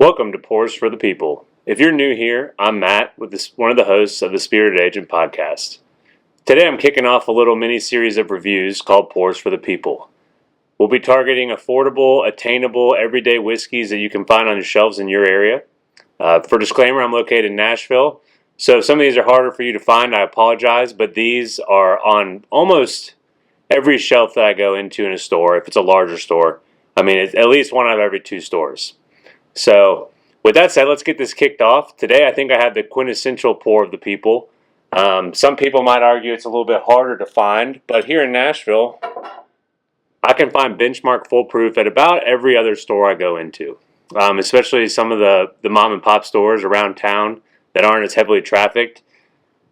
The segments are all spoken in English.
Welcome to Pours for the People. If you're new here, I'm Matt, with one of the hosts of the Spirited Agent podcast. Today I'm kicking off a little mini-series of reviews called Pours for the People. We'll be targeting affordable, attainable, everyday whiskeys that you can find on the shelves in your area. For disclaimer, I'm located in Nashville, so if some of these are harder for you to find, I apologize, but these are on almost every shelf that I go into in a store, if it's a larger store. I mean, it's at least one out of every 2 stores. So, with that said, let's get this kicked off. Today, I think I have the quintessential pour of the people. Some people might argue it's a little bit harder to find, but here in Nashville, I can find Benchmark Full Proof at about every other store I go into, especially some of the mom and pop stores around town that aren't as heavily trafficked.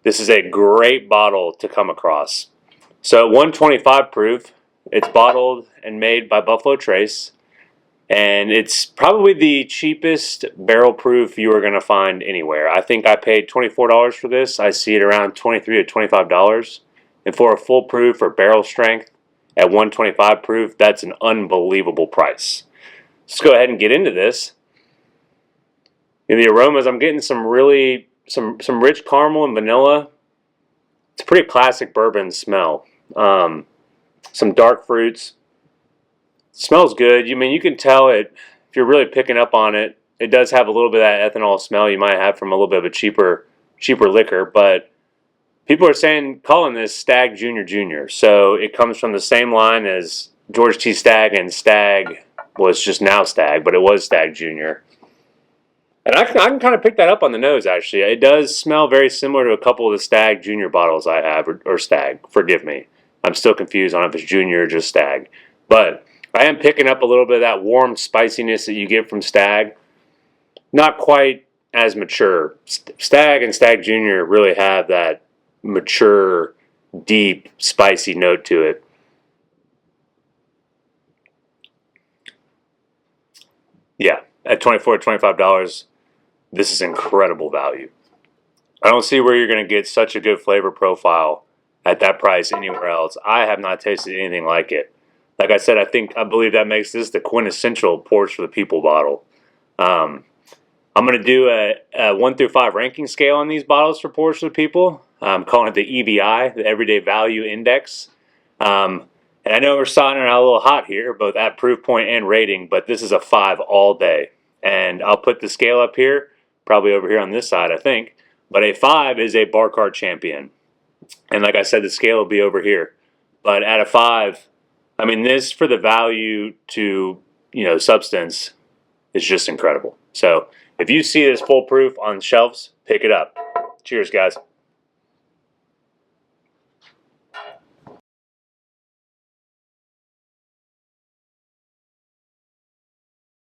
This is a great bottle to come across. So, at 125 proof, it's bottled and made by Buffalo Trace. And it's probably the cheapest barrel proof you are going to find anywhere. I think I paid $24 for this. I see it around $23 to $25. And for a full proof or barrel strength at 125 proof, that's an unbelievable price. Let's go ahead and get into this. In the aromas, I'm getting some rich caramel and vanilla. It's a pretty classic bourbon smell. Some dark fruits. Smells good. You can tell it if you're really picking up on it. It does have a little bit of that ethanol smell you might have from a little bit of a cheaper liquor, but people are calling this Stagg Jr. So it comes from the same line as George T. Stagg, and Stagg was just now Stagg, but it was Stagg Jr. And I can kind of pick that up on the nose, actually. It does smell very similar to a couple of the Stagg Jr. bottles I have, or Stagg, forgive me. I'm still confused on if it's Junior or just Stagg. But I am picking up a little bit of that warm spiciness that you get from Stagg. Not quite as mature. Stagg and Stagg Jr. really have that mature, deep, spicy note to it. Yeah, at $24 to $25, this is incredible value. I don't see where you're going to get such a good flavor profile at that price anywhere else. I have not tasted anything like it. Like I said, I believe that makes this the quintessential Pours for the People bottle. I'm going to do a 1 through 5 ranking scale on these bottles for Pours for the People. I'm calling it the EVI, the Everyday Value Index. And I know we're starting out a little hot here, both at proof point and rating, but this is a 5 all day. And I'll put the scale up here, probably over here on this side, I think. But a 5 is a bar card champion. And like I said, the scale will be over here. But at a 5... this for the value to, substance is just incredible. So if you see this full proof on shelves, pick it up. Cheers, guys.